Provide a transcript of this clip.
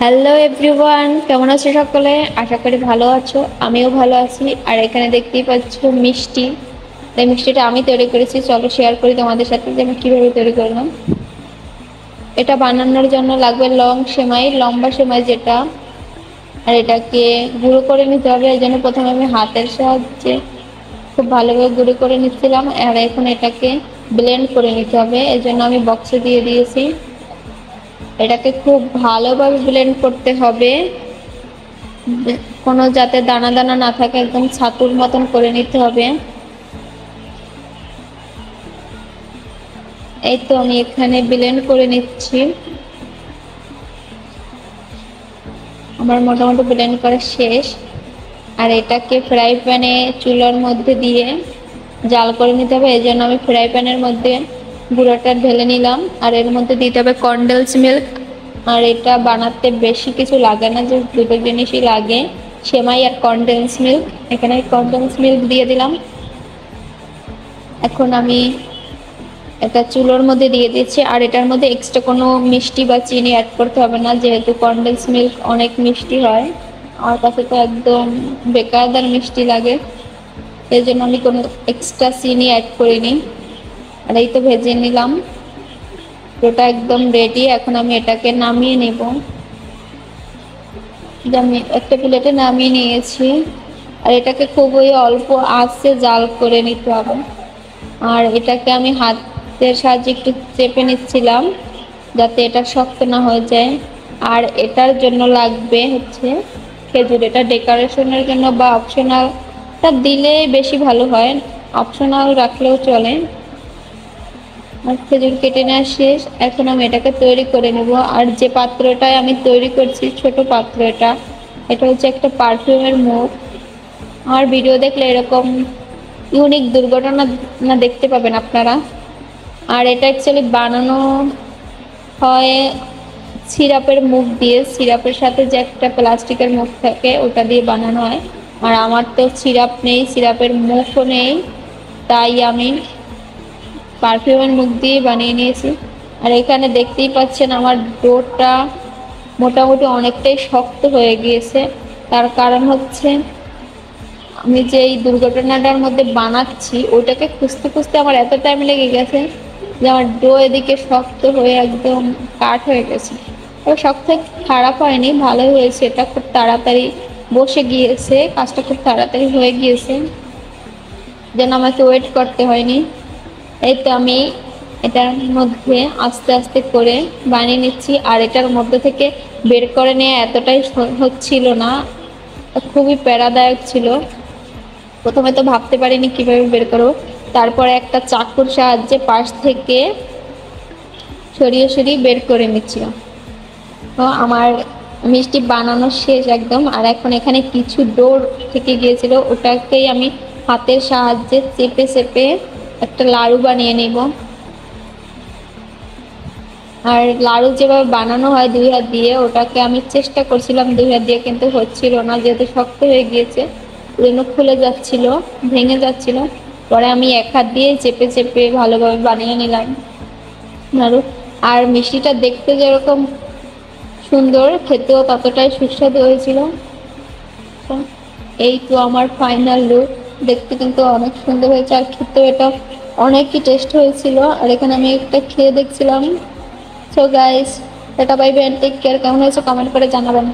Hello everyone, কেমন আছো সকলে? আশা করি ভালো আছো। আমিও ভালো আছি। আর এখানে দেখতেই পাচ্ছ মিষ্টি। এই মিষ্টিটা আমি তৈরি করেছি। চলো শেয়ার করি তোমাদের সাথে যে আমি কিভাবে তৈরি করলাম। এটা বানানোর জন্য লাগবে লং সেমাই, লম্বা সেমাই যেটা। আর এটাকে গুঁড়ো করে নিতে হবে। এই জন্য প্রথমে আমি হাতের সাহায্যে খুব ভালোভাবে গুঁড়ো করে নিচ্ছিলাম। আর এখন এটাকে ব্লেন্ড করে নিতে হবে, এই জন্য আমি বক্সে দিয়ে দিয়েছি। এটাকে খুব ভালোভাবে ব্লেন্ড করতে হবে, কোনো যাতে দানা দানা না থাকে, একদম ছাতুর মতন করে নিতে হবে। এই তো আমি এখানে ব্লেন্ড করে নিচ্ছি। আমার মোটামুটি ব্লেন্ড করা শেষ। আর এটাকে ফ্রাই প্যানে চুলার মধ্যে দিয়ে জাল করে নিতে হবে। এই জন্য আমি ফ্রাই প্যানের মধ্যে গুঁড়োটা ঢেলে নিলাম। আর এর মধ্যে দিতে হবে কনডেন্স মিল্ক। আর এটা বানাতে বেশি কিছু লাগে না, যে দুটো জিনিসই লাগে, সেমাই আর কনডেন্স মিল্ক। এখানে কনডেন্স মিল্ক দিয়ে দিলাম। এখন আমি এটা চুলোর মধ্যে দিয়ে দিচ্ছি। আর এটার মধ্যে এক্সট্রা কোনো মিষ্টি বা চিনি অ্যাড করতে হবে না, যেহেতু কনডেন্স মিল্ক অনেক মিষ্টি হয়। আমার কাছে তো একদম বেকারদার মিষ্টি লাগে, এই জন্য আমি কোনো এক্সট্রা চিনি অ্যাড করিনি। আর এই তো ভেজে নিলাম, ওটা একদম রেডি। এখন আমি এটাকে নামিয়ে নেব। আমি একটা প্লেটে নামিয়ে নিয়েছি। আর এটাকে খুবই অল্প আঁচে জাল করে নিতে হবে। আর এটাকে আমি হাতের সাহায্যে একটু চেপে নিচ্ছিলাম, যাতে এটা শক্ত না হয়ে যায়। আর এটার জন্য লাগবে হচ্ছে খেজুর। এটা ডেকোরেশনের জন্য বা অপশনালটা দিলে বেশি ভালো হয়, অপশনাল রাখলেও চলে। আর খেজুর কেটে নেওয়া শেষ। এখন আমি এটাকে তৈরি করে নেব। আর যে পাত্রটায় আমি তৈরি করছি, ছোট পাত্র, এটা হচ্ছে একটা পারফিউমের মুখ। আমার ভিডিও দেখলে এরকম ইউনিক দুর্ঘটনা না দেখতে পাবেন আপনারা। আর এটা অ্যাকচুয়ালি বানানো হয় সিরাপের মুখ দিয়ে। সিরাপের সাথে যে একটা প্লাস্টিকের মুখ থাকে, ওটা দিয়ে বানানো হয়। আর আমার তো সিরাপ নেই, সিরাপের মুখও নেই, তাই আমি পারফিউমের মুখ দিয়ে বানিয়ে নিয়েছি। আর এখানে দেখতেই পাচ্ছেন আমার ডোটা মোটামুটি অনেকটাই শক্ত হয়ে গিয়েছে। তার কারণ হচ্ছে আমি যে এই দুর্ঘটনাটার মধ্যে বানাচ্ছি, ওইটাকে খুঁজতে খুঁজতে আমার এত টাইম লেগে গেছে যে আমার ডো এদিকে শক্ত হয়ে একদম কাঠ হয়ে গেছে। তবে শক্ত খারাপ হয়নি, ভালোই হয়েছে। এটা খুব তাড়াতাড়ি বসে গিয়েছে, কাজটা খুব তাড়াতাড়ি হয়ে গিয়েছে, যেন আমাকে ওয়েট করতে হয়নি। এই তো আমি এটার মধ্যে আস্তে আস্তে করে বানিয়ে নিচ্ছি। আর এটার মধ্যে থেকে বের করে নেওয়া এতটাই হচ্ছিল না, খুবই প্যারাদায়ক ছিল। প্রথমে তো ভাবতে পারিনি কিভাবে বের করবো। তারপরে একটা চাকুর সাহায্যে পাশ থেকে সরিয়ে সরিয়ে বের করে নিচ্ছিলাম। তো আমার মিষ্টি বানানো শেষ একদম। আর এখন এখানে কিছু ডোর থেকে গিয়েছিল, ওটাকেই আমি হাতের সাহায্যে চেপে চেপে একটা লাড়ু বানিয়ে নেব। আর লাড়ু যেভাবে বানানো হয় দুই হাত দিয়ে, ওটাকে আমি চেষ্টা করছিলাম দুই হাত দিয়ে, কিন্তু হচ্ছিল না, যেহেতু শক্ত হয়ে গিয়েছে, যেন খুলে যাচ্ছিল, ভেঙে যাচ্ছিল। পরে আমি এক হাত দিয়ে চেপে চেপে ভালোভাবে বানিয়ে নিলাম নাড়ু। আর মিষ্টিটা দেখতে যেরকম সুন্দর, খেতেও ততটাই সুস্বাদু হয়েছিল। এই তো আমার ফাইনাল লুক। দেখতে কিন্তু অনেক সুন্দর হয়েছে, আর খেতেও এটা অনেকই টেস্ট হয়েছিল। আর এখানে আমি একটা খেয়ে দেখছিলাম। So guys, tata bye bye, take care. কেমন হয়েছে কমেন্ট করে জানাবেন।